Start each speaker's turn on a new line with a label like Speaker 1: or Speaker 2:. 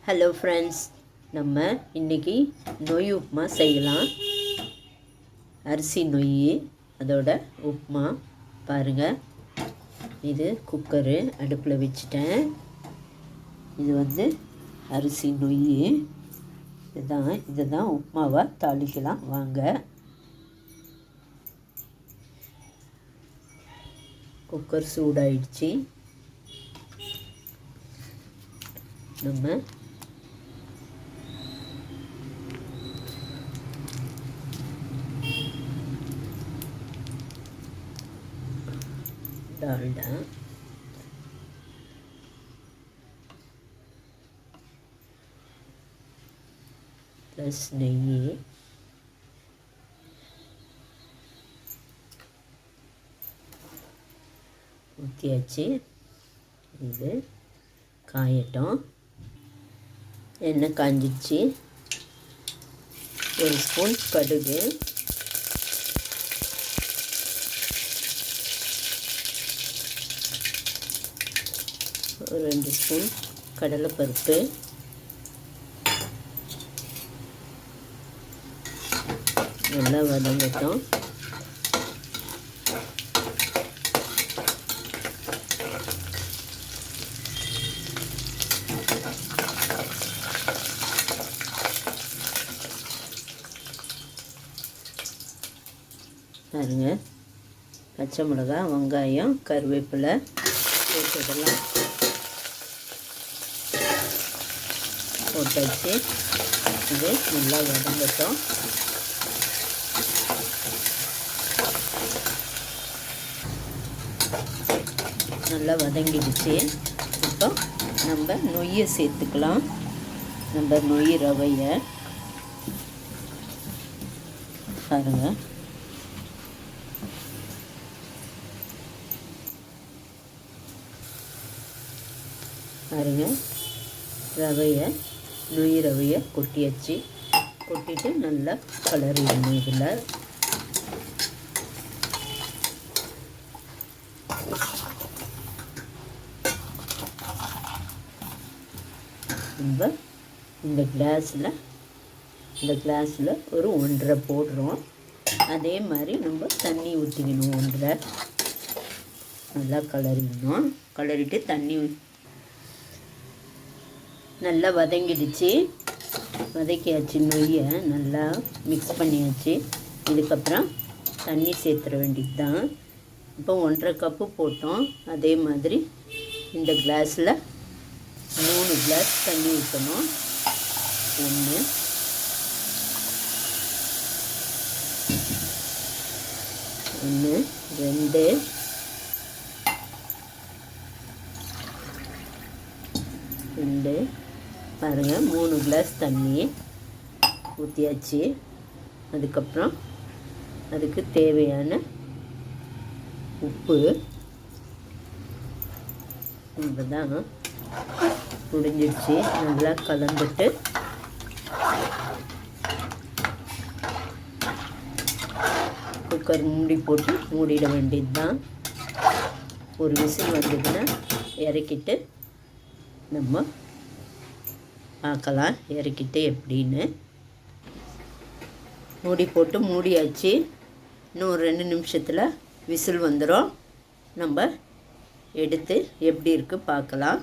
Speaker 1: Hello friends, நம்ம இன்றைக்கி நொய் உப்புமா செய்யலாம். அரிசி நொய் அதோட உப்புமா பாருங்கள். இது குக்கரு அடுப்பில் வச்சுட்டேன். இது அரிசி நொய். இதுதான் உப்புமாவை தாளிக்கலாம் வாங்க. குக்கர் சூடாயிடுச்சு. நம்ம डालडा प्लस नेయ్యి ஊற்றியாச்சு. இது காயட்டும். எண்ணெய் காஞ்சிடுச்சு. ஒரு ஸ்பூன் கடுகு, ஒரு 2 ஸ்பூன் கடலைப்பருப்பு, நல்லா வதங்கட்டும். பாருங்க, பச்சை மிளகாய், வெங்காயம், கருவேப்பிலை போட்டுடலாம். போட்டாச்சு. இது நல்லா வதங்கட்டும். நல்லா வதங்கிடுச்சு. இப்போ நம்ம நொய்யை சேர்த்துக்கலாம். நம்ம நொய் ரவையை பாருங்க. பாருங்க, நொய் ரவையை கொட்டியாச்சு. கொட்டிட்டு நல்லா கலரிடணும். இதில் நம்ம இந்த கிளாஸில் ஒரு 1.5 போடுறோம். அதே மாதிரி நம்ம தண்ணி ஊற்றிக்கணும். 1.5 நல்லா கலரிடணும். கலரிட்டு தண்ணி நல்லா வதங்கிடுச்சு. வதக்கியாச்சு. நொய்யை நல்லா மிக்ஸ் பண்ணியாச்சு. இதுக்கப்புறம் தண்ணி சேர்த்துற வேண்டியது தான். இப்போ 1.5 கப்பு போட்டோம். அதே மாதிரி இந்த கிளாஸில் 3 கிளாஸ் தண்ணி ஊற்றணும். 1 2 2 பாருங்கள், 3 கிளாஸ் தண்ணி ஊற்றியாச்சு. அதுக்கப்புறம் அதுக்கு தேவையான உப்பு தான் முடிஞ்சிடுச்சு. நல்லா கலந்துட்டு குக்கர் மூடி போட்டு மூடிட வேண்டியது தான். ஒரு விசில் வந்ததுன்னா இறக்கிட்டு நம்ம பார்க்கலாம். இறக்கிட்டு எப்படின்னு மூடி போட்டு மூடியாச்சு. இன்னும் ஒரு 2 நிமிஷத்தில் விசில் வந்துடும். நம்ம எடுத்து எப்படி இருக்குது பார்க்கலாம்.